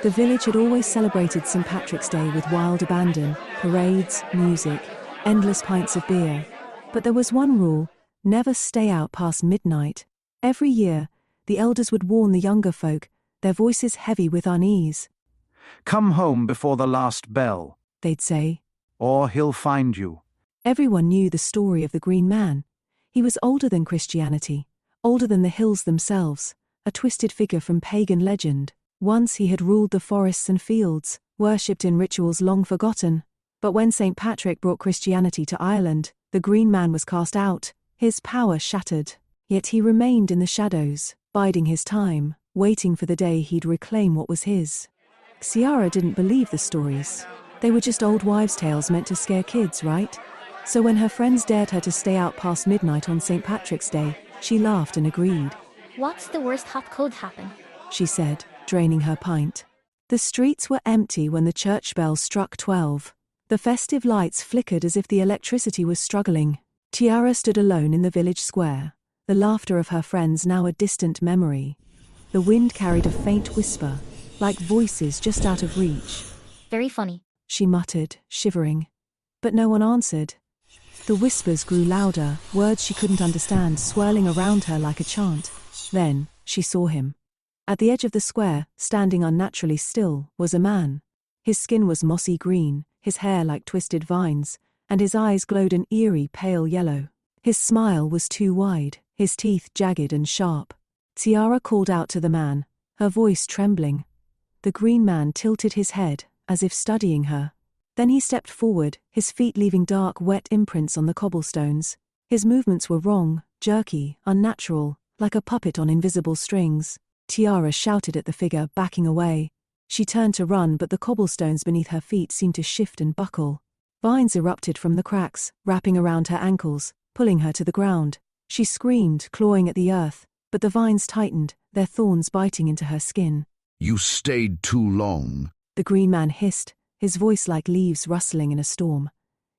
The village had always celebrated St. Patrick's Day with wild abandon, parades, music, endless pints of beer. But there was one rule: never stay out past midnight. Every year, the elders would warn the younger folk, their voices heavy with unease. "Come home before the last bell," they'd say, "or he'll find you." Everyone knew the story of the Green Man. He was older than Christianity, older than the hills themselves, a twisted figure from pagan legend. Once he had ruled the forests and fields, worshipped in rituals long forgotten. But when St. Patrick brought Christianity to Ireland, the Green Man was cast out, his power shattered. Yet he remained in the shadows, biding his time, waiting for the day he'd reclaim what was his. Ciara didn't believe the stories. They were just old wives' tales meant to scare kids, right? So when her friends dared her to stay out past midnight on St. Patrick's Day, she laughed and agreed. "What's the worst that could happen?" she said, draining her pint. The streets were empty when the church bells struck 12. The festive lights flickered as if the electricity was struggling. Ciara stood alone in the village square, the laughter of her friends now a distant memory. The wind carried a faint whisper, like voices just out of reach. "Very funny," she muttered, shivering. But no one answered. The whispers grew louder, words she couldn't understand swirling around her like a chant. Then, she saw him. At the edge of the square, standing unnaturally still, was a man. His skin was mossy green, his hair like twisted vines, and his eyes glowed an eerie pale yellow. His smile was too wide, his teeth jagged and sharp. Ciara called out to the man, her voice trembling. The Green Man tilted his head, as if studying her. Then he stepped forward, his feet leaving dark, wet imprints on the cobblestones. His movements were wrong, jerky, unnatural, like a puppet on invisible strings. Ciara shouted at the figure, backing away. She turned to run, but the cobblestones beneath her feet seemed to shift and buckle. Vines erupted from the cracks, wrapping around her ankles, pulling her to the ground. She screamed, clawing at the earth, but the vines tightened, their thorns biting into her skin. "You stayed too long," the Green Man hissed, his voice like leaves rustling in a storm.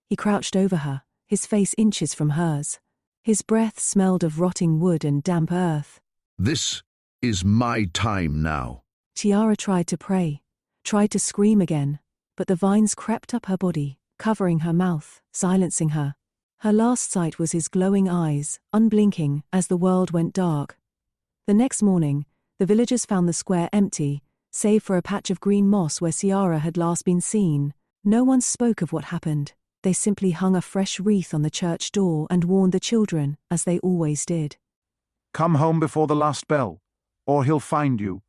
He crouched over her, his face inches from hers. His breath smelled of rotting wood and damp earth. "This is my time now." Ciara tried to pray, tried to scream again, but the vines crept up her body, covering her mouth, silencing her. Her last sight was his glowing eyes, unblinking, as the world went dark. The next morning, the villagers found the square empty, save for a patch of green moss where Ciara had last been seen. No one spoke of what happened. They simply hung a fresh wreath on the church door and warned the children, as they always did. "Come home before the last bell, or he'll find you."